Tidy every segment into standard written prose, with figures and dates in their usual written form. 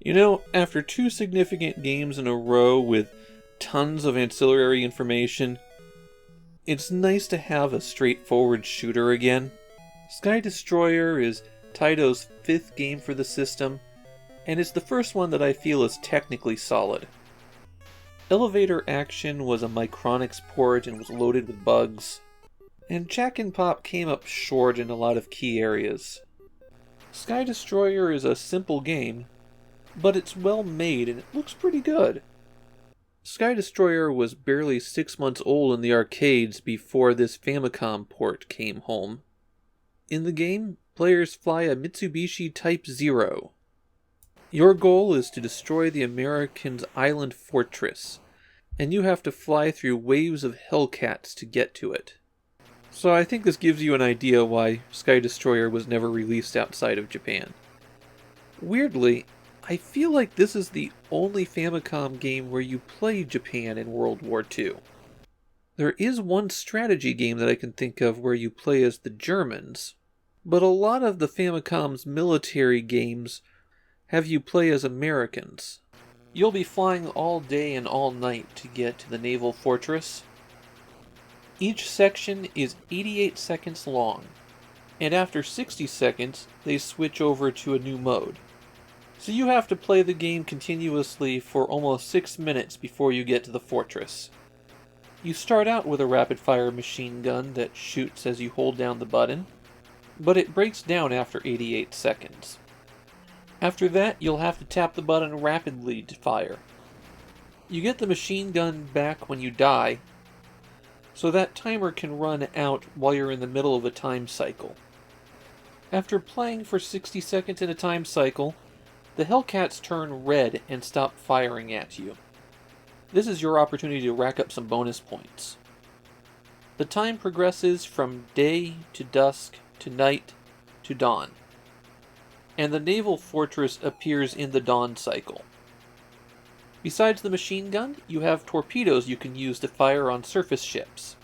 You know, after two significant games in a row with tons of ancillary information, it's nice to have a straightforward shooter again. Sky Destroyer is Taito's 5th game for the system, and it's the first one that I feel is technically solid. Elevator Action was a Micronix port and was loaded with bugs, and Jack and Pop came up short in a lot of key areas. Sky Destroyer is a simple game, but it's well made and it looks pretty good. Sky Destroyer was barely 6 months old in the arcades before this Famicom port came home. In the game, players fly a Mitsubishi Type 0. Your goal is to destroy the Americans' island fortress, and you have to fly through waves of Hellcats to get to it. So I think this gives you an idea why Sky Destroyer was never released outside of Japan. Weirdly, I feel like this is the only Famicom game where you play Japan in World War II. There is one strategy game that I can think of where you play as the Germans, but a lot of the Famicom's military games have you play as Americans. You'll be flying all day and all night to get to the naval fortress. Each section is 88 seconds long, and after 60 seconds, they switch over to a new mode. So you have to play the game continuously for almost 6 minutes before you get to the fortress. You start out with a rapid-fire machine gun that shoots as you hold down the button, but it breaks down after 88 seconds. After that, you'll have to tap the button rapidly to fire. You get the machine gun back when you die, so that timer can run out while you're in the middle of a time cycle. After playing for 60 seconds in a time cycle, the Hellcats turn red and stop firing at you. This is your opportunity to rack up some bonus points. The time progresses from day to dusk to night to dawn, and the naval fortress appears in the dawn cycle. Besides the machine gun, you have torpedoes you can use to fire on surface ships.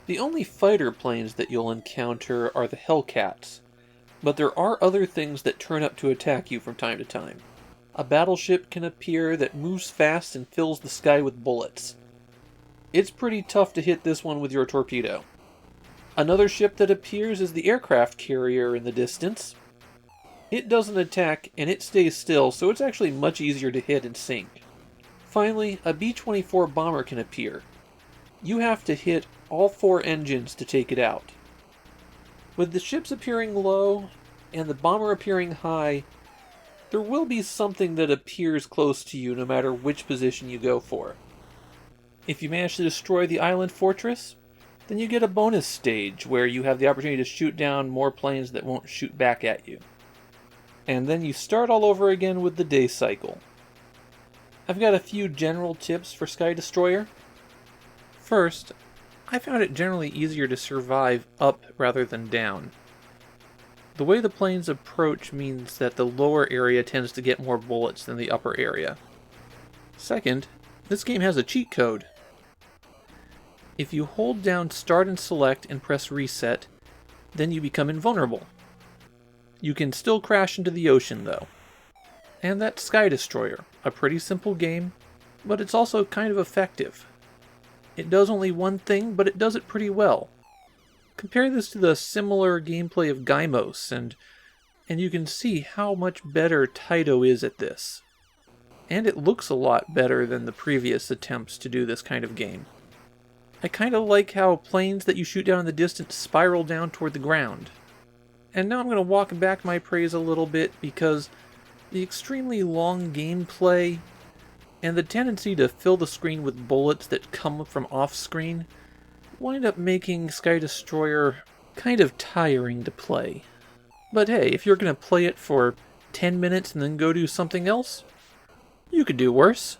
The only fighter planes that you'll encounter are the Hellcats, but there are other things that turn up to attack you from time to time. A battleship can appear that moves fast and fills the sky with bullets. It's pretty tough to hit this one with your torpedo. Another ship that appears is the aircraft carrier in the distance. It doesn't attack and it stays still, so it's actually much easier to hit and sink. Finally, a B-24 bomber can appear. You have to hit all 4 engines to take it out. With the ships appearing low and the bomber appearing high, there will be something that appears close to you no matter which position you go for. If you manage to destroy the island fortress, then you get a bonus stage where you have the opportunity to shoot down more planes that won't shoot back at you. And then you start all over again with the day cycle. I've got a few general tips for Sky Destroyer. First, I found it generally easier to survive up rather than down. The way the planes approach means that the lower area tends to get more bullets than the upper area. Second, this game has a cheat code. If you hold down Start and Select and press Reset, then you become invulnerable. You can still crash into the ocean though. And that's Sky Destroyer, a pretty simple game, but it's also kind of effective. It does only one thing, but it does it pretty well. Compare this to the similar gameplay of Gaimos, and you can see how much better Taito is at this. And it looks a lot better than the previous attempts to do this kind of game. I kind of like how planes that you shoot down in the distance spiral down toward the ground. And now I'm going to walk back my praise a little bit because the extremely long gameplay and the tendency to fill the screen with bullets that come from off-screen wind up making Sky Destroyer kind of tiring to play. But hey, if you're going to play it for 10 minutes and then go do something else, you could do worse.